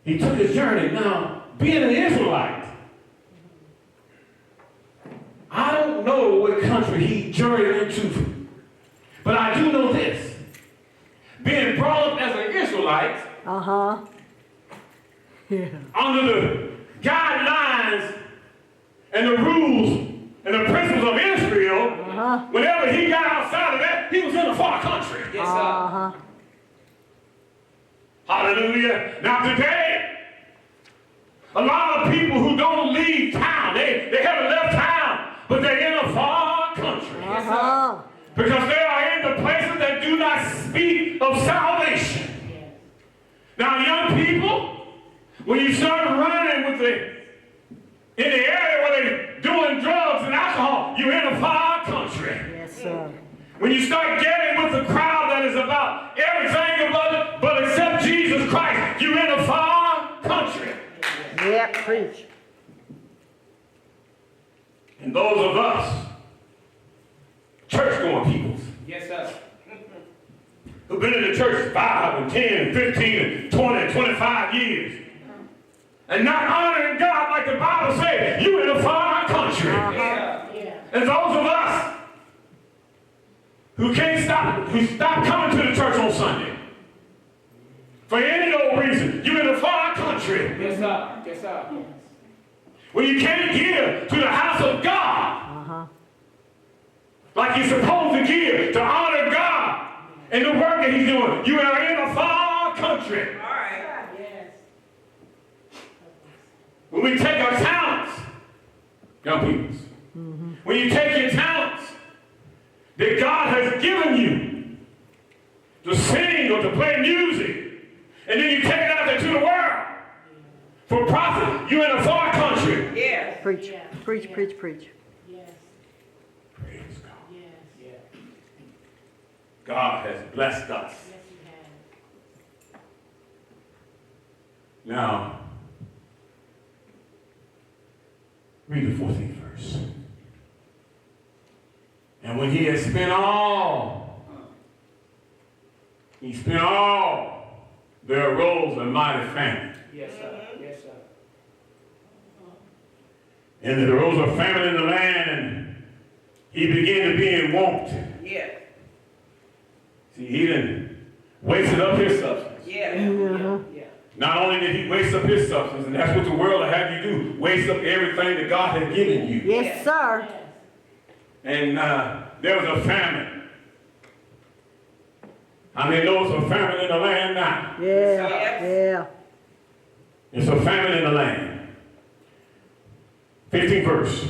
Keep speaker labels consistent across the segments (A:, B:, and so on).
A: He took his journey. Now, being an Israelite, I don't know what country he journeyed into, but I do know this. Being brought up as an Israelite, under the guidelines and the rules and the principles of Israel, whenever he got outside of that, he was in a far country.
B: Yes, sir.
A: Hallelujah. Now today, a lot of people who don't leave town, they haven't left town, but they're in a far country.
B: Yes, sir.
A: Because they are in the places that do not speak of salvation. Now, young people, when you start running in the area where they're doing drugs and alcohol, you're in a far country.
B: Yes, sir.
A: When you start getting with the crowd that is about everything but except Jesus Christ, you're in a far country.
B: Yeah, preach.
A: And those of us, church-going peoples,
B: Yes, sir.
A: who've been in the church 5 and 10 and 15 and 20 and 25 years, and not honoring God like the Bible says, you're in a far country. And those of us who stop coming to the church on Sunday, for any old reason, you're in a far country.
B: Yes, sir. Yes, sir.
A: When you can't give to the house of God, like you're supposed to give to honor God and the work that He's doing, you are in a far country.
B: All right.
C: Yes.
A: When we take our talents, young people, when you take your talents that God has given you to sing or to play music, and then you take it out there to the world for profit, you're in a far country.
B: Yes.
D: Preach,
C: Yeah.
D: preach,
C: Yeah.
D: preach, preach.
C: Yes.
A: Praise God.
C: Yes.
B: Yeah.
A: God has blessed us.
C: Yes, He has.
A: Now, read the 14th verse. And when he had spent all, there arose a mighty famine.
B: Yes, sir. Yes, sir.
A: And there arose a famine in the land, and he began to be in want.
B: Yeah.
A: See, he didn't wasted up his substance.
B: Yeah.
D: Uh-huh.
B: Yeah.
A: Not only did he waste up his substance, and that's what the world will have you do, waste up everything that God had given you.
D: Yes, sir.
C: Yes.
A: And there was a famine. How many know it's a famine in the land now?
D: Yeah, yeah.
A: It's a famine in the land. 15th verse.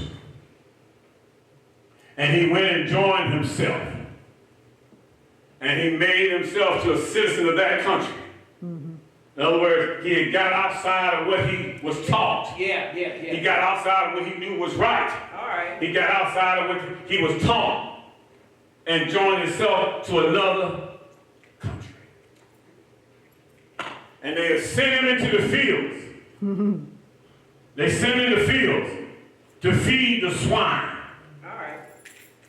A: And he went and joined himself. And he made himself to a citizen of that country. In other words, he had got outside of what he was taught.
B: Yeah.
A: He got outside of what he knew was right.
B: All right.
A: He got outside of what he was taught and joined himself to another country. And they had sent him into the fields. They sent him in the fields to feed the swine.
B: All right.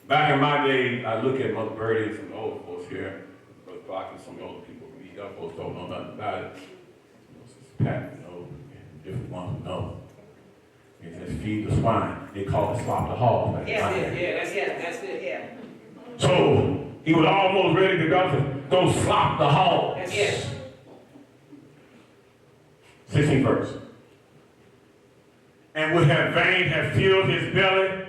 A: Back in my day, I look at Mother Birdie and some old folks here, Brother Block and some older people. We young folks don't know nothing about it. Sister Pat, different ones who know. It says feed the swine. They call it slop the hog.
B: Yes, that's it. Yeah.
A: So he was almost ready to go slop the hogs.
B: Yes.
A: 16th verse. And would have filled his belly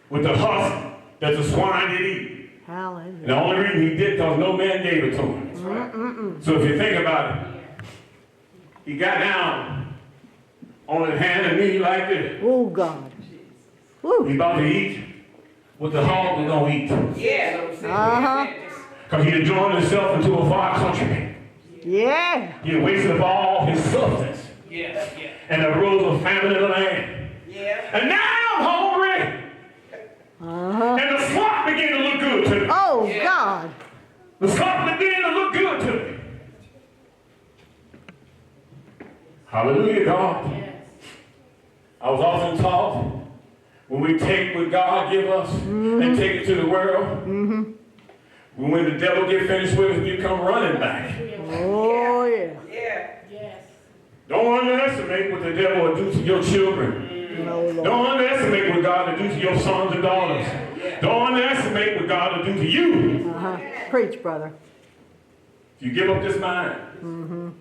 A: with the husk that the swine did eat.
D: Hallelujah.
A: And the only reason he did because no man gave it to him.
B: That's right.
A: So if you think about it, he got down on his hand and knee like this.
D: Oh, God. Woo.
A: He about to eat what the hog was going to eat.
B: Yeah. That's what I'm saying.
D: Uh-huh.
A: Because he had joined himself into a far country.
D: Yeah.
A: He had wasted up all his substance.
B: Yeah.
A: And there arose a famine in the land.
B: Yeah.
A: And now I'm hungry.
D: Uh-huh.
A: And the slop began to look good to me.
D: Oh,
B: Yeah.
D: God.
A: The slop began to look good to me. Hallelujah, God.
C: Yes.
A: I was often taught when we take what God give us and take it to the world, when the devil get finished with us, we come running back.
D: Oh, yeah.
B: Yeah.
C: Yes.
A: Don't underestimate what the devil will do to your children.
D: No, Lord.
A: Don't underestimate what God will do to your sons and daughters. Don't underestimate what God will do to you.
D: Preach, brother.
A: If you give up this mind.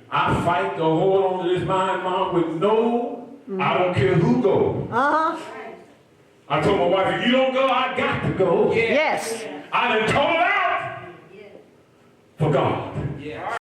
A: I fight to hold on to this mind, Mom, with no, I don't care who goes. I told my wife, if you don't go, I got to go.
D: Yes.
A: I done told out for God.